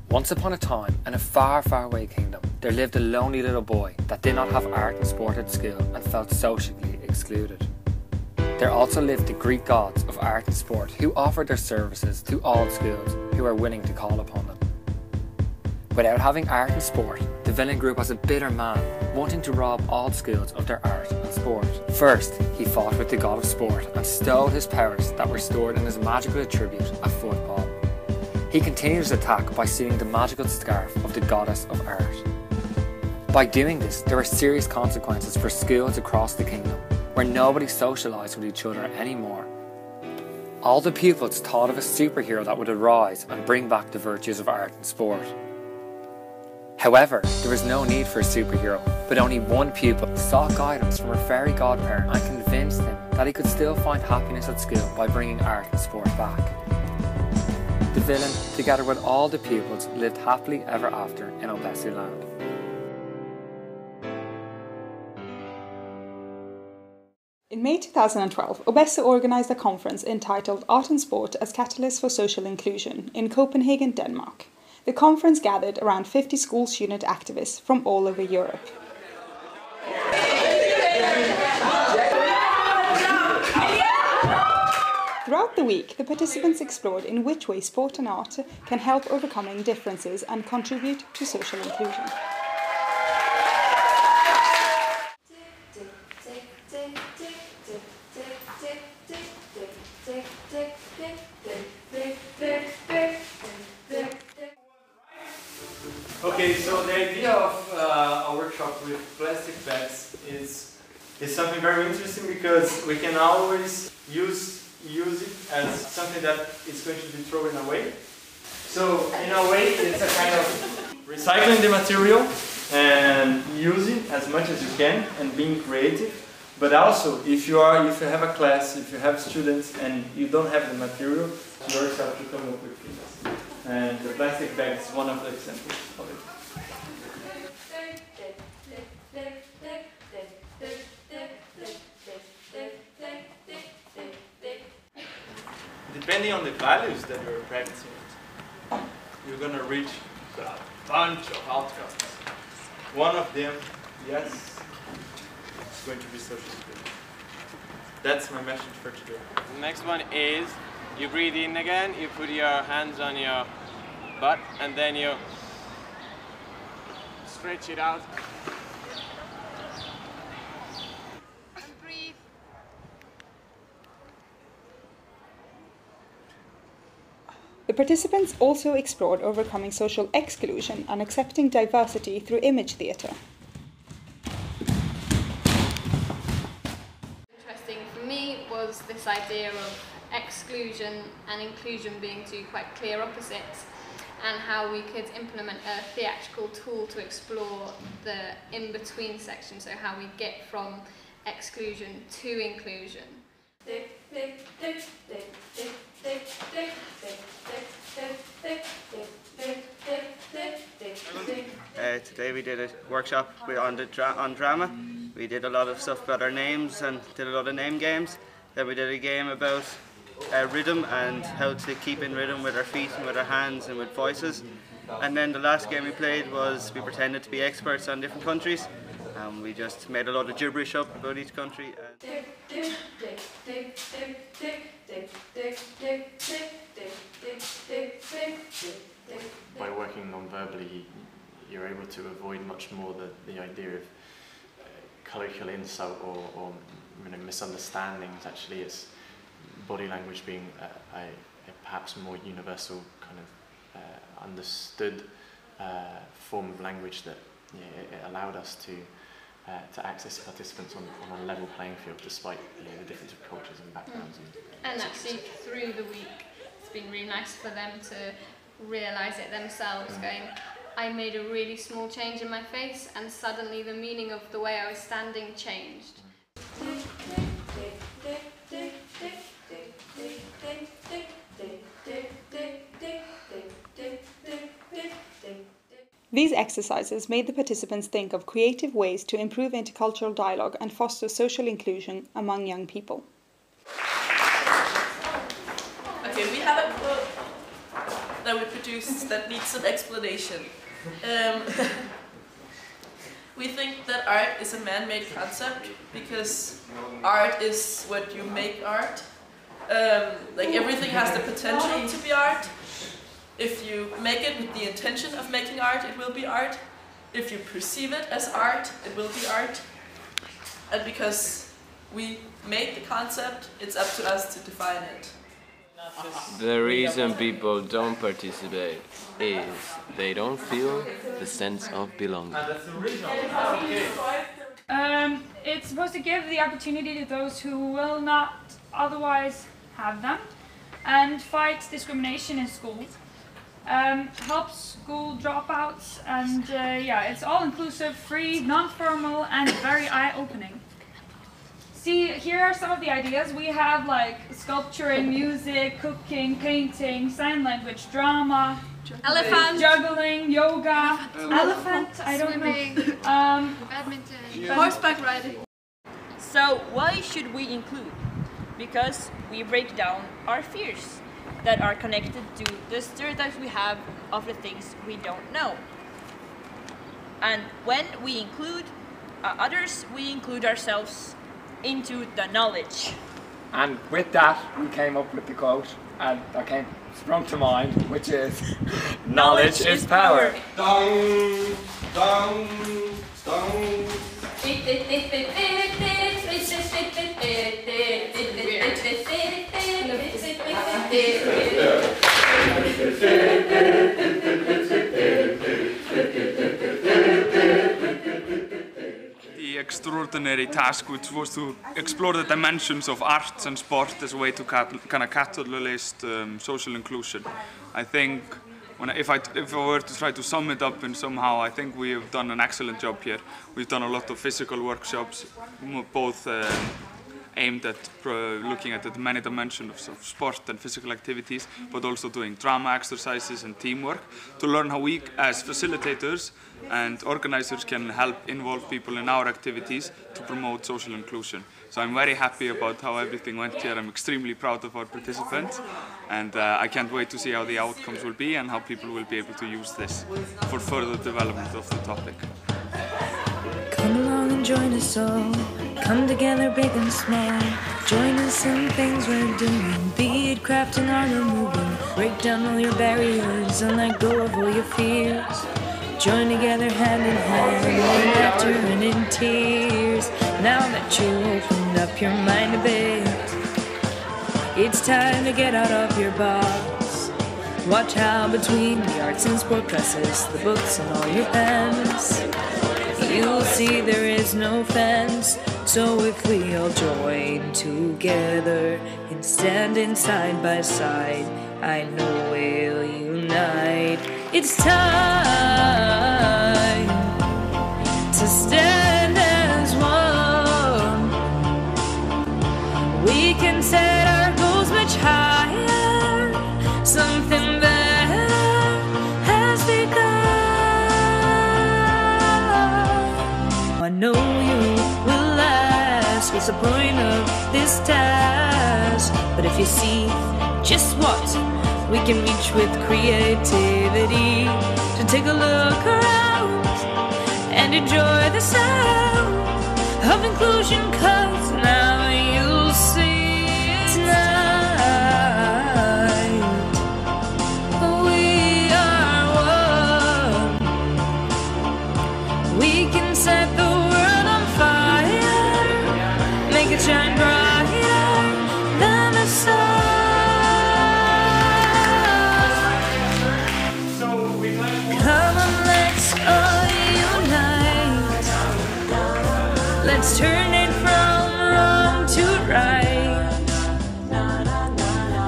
Once upon a time, in a far, far away kingdom, there lived a lonely little boy that did not have art and sport at school and felt socially excluded. There also lived the Greek gods of art and sport who offered their services to all schools who were willing to call upon them. Without having art and sport, the villain grew up as a bitter man, wanting to rob all schools of their art and sport. First, he fought with the god of sport and stole his powers that were stored in his magical attribute, a football. He continued his attack by stealing the magical scarf of the goddess of art. By doing this, there were serious consequences for schools across the kingdom, where nobody socialised with each other anymore. All the pupils thought of a superhero that would arise and bring back the virtues of art and sport. However, there was no need for a superhero, but only one pupil sought guidance from a fairy godparent and convinced him that he could still find happiness at school by bringing art and sport back. The villain, together with all the pupils, lived happily ever after in OBESSU land. In May 2012, OBESSU organised a conference entitled Art and Sport as Catalyst for Social Inclusion in Copenhagen, Denmark. The conference gathered around 50 school student activists from all over Europe. Throughout the week, the participants explored in which way sport and art can help overcoming differences and contribute to social inclusion. Okay, so the idea of a workshop with plastic bags is something very interesting because we can always use it as something that is going to be thrown away. So in a way it's a kind of recycling the material and using as much as you can and being creative. But also if you have a class, if you have students and you don't have the material, you yourself to come up with things. And the plastic bag is one of the examples of it. Depending on the values that you're practicing, you're going to reach a bunch of outcomes. One of them, yes, is going to be social inclusion. That's my message for today. The next one is you breathe in again, you put your hands on your butt and then you stretch it out. And breathe. The participants also explored overcoming social exclusion and accepting diversity through image theatre. Interesting for me was this idea of exclusion and inclusion being two quite clear opposites, and how we could implement a theatrical tool to explore the in-between section, so how we get from exclusion to inclusion. Today we did a workshop on drama. We did a lot of stuff about our names and did a lot of name games. Then we did a game about rhythm and how to keep in rhythm with our feet and with our hands and with voices. And then the last game we played was we pretended to be experts on different countries. We just made a lot of gibberish up about each country. By working non-verbally, you're able to avoid much more the idea of colloquial insult or misunderstandings. Actually, it's body language being a perhaps more universal kind of understood form of language that it allowed us to access participants on a level playing field, despite the difference of cultures and backgrounds. And actually, through the week, it's been really nice for them to realise it themselves, going, I made a really small change in my face, and suddenly the meaning of the way I was standing changed. These exercises made the participants think of creative ways to improve intercultural dialogue and foster social inclusion among young people. Okay, we have a quote that we produced that needs some explanation. We think that art is a man-made concept because art is what you make art. Like everything has the potential to be art. If you make it with the intention of making art, it will be art. If you perceive it as art, it will be art. And because we made the concept, it's up to us to define it. The reason people don't participate is they don't feel the sense of belonging. It's supposed to give the opportunity to those who will not otherwise have them, and fight discrimination in schools. Helps school dropouts, and yeah, it's all inclusive, free, non-formal, and very eye-opening. See, here are some of the ideas. We have like sculpturing, music, cooking, painting, sign language, drama, Elephant, juggling, yoga, elephant, I don't swimming, know, badminton, horseback riding. So why should we include? Because we break down our fears that are connected to the stereotypes we have of the things we don't know. And when we include others, we include ourselves into the knowledge. And with that, we came up with the quote, and that sprung to mind, which is, knowledge is power. Dong, dong, dong. The extraordinary task, which was to explore the dimensions of arts and sport as a way to kind of catalyze social inclusion. I think if I were to try to sum it up in somehow, I think we have done an excellent job here. We've done a lot of physical workshops, both aimed at looking at the many dimensions of sport and physical activities, but also doing drama exercises and teamwork to learn how we, as facilitators and organizers, can help involve people in our activities to promote social inclusion. So I'm very happy about how everything went here. I'm extremely proud of our participants, and I can't wait to see how the outcomes will be and how people will be able to use this for further development of the topic. Come along and join us all. Come together big and small. Join us in things we're doing. Be it crafting or moving. Break down all your barriers and let go of all your fears. Join together hand in hand, in laughter and in tears. Now that you opened up your mind a bit, it's time to get out of your box. Watch how between the arts and sport classes, the books and all your pens, you'll see there is no fence. So if we all join together and standing side by side, I know we'll unite. It's time to stand as one. We can set our goals much higher. Something better has begun. I know you will ask, what's the point of this task? But if you see just what we can reach with creativity, to take a look around and enjoy the sound of inclusion, 'cause now you'll see tonight we are one. We can set the world on fire, make it shine brighter than the sun. Let's turn it from wrong to right.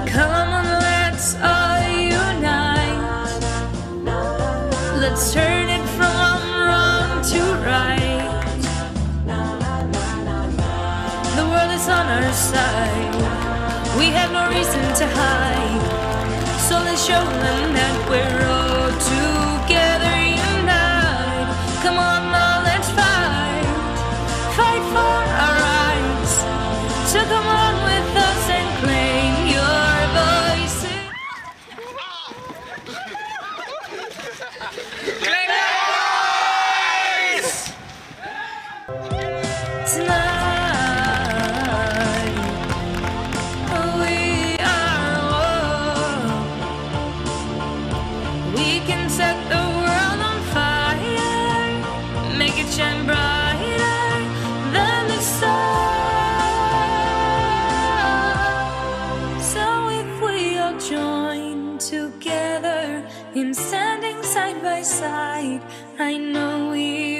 Come on, let's all unite. Let's turn it from wrong to right. The world is on our side. We have no reason to hide. So let's show them that we're all together unite. Come on now, let's fight. Fight for our rights. So come on with us and claim your voice. in standing side by side. I know we